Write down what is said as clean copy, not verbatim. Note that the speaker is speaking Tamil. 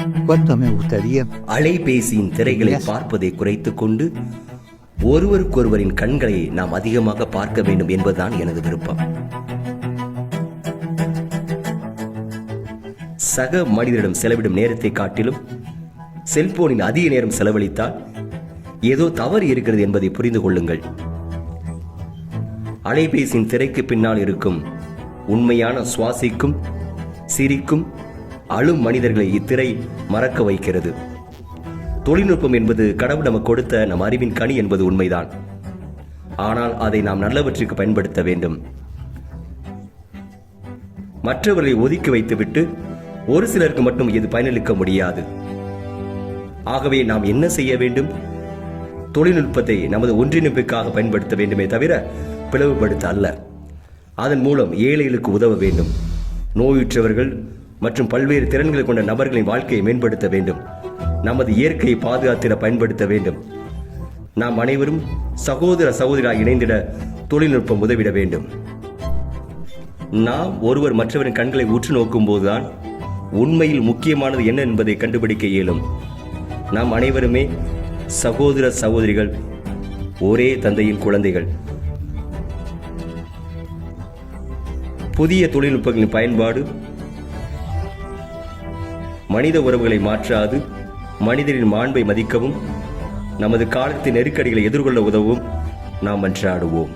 Quanto a me gustaría அலைபேசியின் திரைகளை பார்ப்பதை குறைத்துக் கொண்டு ஒருவருக்கொருவரின் கண்களை நாம் அதிகமாக பார்க்க வேண்டும் என்பதுதான் எனது விருப்பம். சக மனிதரிடம் செலவிடும் நேரத்தை காட்டிலும் செல்போனில் அதிக நேரம் செலவழித்தால் ஏதோ தவறு இருக்கிறது என்பதை புரிந்து கொள்ளுங்கள். அலைபேசியின் திரைக்கு பின்னால் இருக்கும் உண்மையான சுவாசிக்கும், சிரிக்கும், அழும் மனிதர்களை இத்திரை மறக்க வைக்கிறது. தொழில்நுட்பம் என்பது கடவுள் நமக்கு கொடுத்த நம் அறிவின் கனி என்பது உண்மைதான். ஆனால் அதை நாம் நல்லவற்றிற்கு பயன்படுத்த வேண்டும். மற்றவர்களை ஒதுக்கி வைத்துவிட்டு ஒரு சிலருக்கு மட்டும் இது பயனளிக்க முடியாது. ஆகவே நாம் என்ன செய்ய வேண்டும்? தொழில்நுட்பத்தை நமது ஒன்றிணைப்புக்காக பயன்படுத்த வேண்டுமே தவிர பிளவுபடுத்த அல்ல. அதன் மூலம் ஏழைகளுக்கு உதவ வேண்டும். நோயுற்றவர்கள் மற்றும் பல்வேறு திறன்களை கொண்ட நபர்களின் வாழ்க்கையை மேம்படுத்த வேண்டும். நமது இயற்கையை பாதுகாத்திட பயன்படுத்த வேண்டும். நாம் அனைவரும் சகோதர சகோதரியாக இணைந்திட தொழில்நுட்பம் உதவிட வேண்டும். நாம் ஒருவர் மற்றவரின் கண்களை உற்று நோக்கும் போதுதான் உண்மையில் முக்கியமானது என்ன என்பதை கண்டுபிடிக்க இயலும். நாம் அனைவருமே சகோதர சகோதரிகள், ஒரே தந்தையின் குழந்தைகள். புதிய தொழில்நுட்பங்களின் பயன்பாடு மனித உறவுகளை மாற்றாது, மனிதரின் மாண்பை மதிக்கவும் நமது காலத்தின் நெருக்கடிகளை எதிர்கொள்ள உதவும். நாம் மன்றாடுவோம்.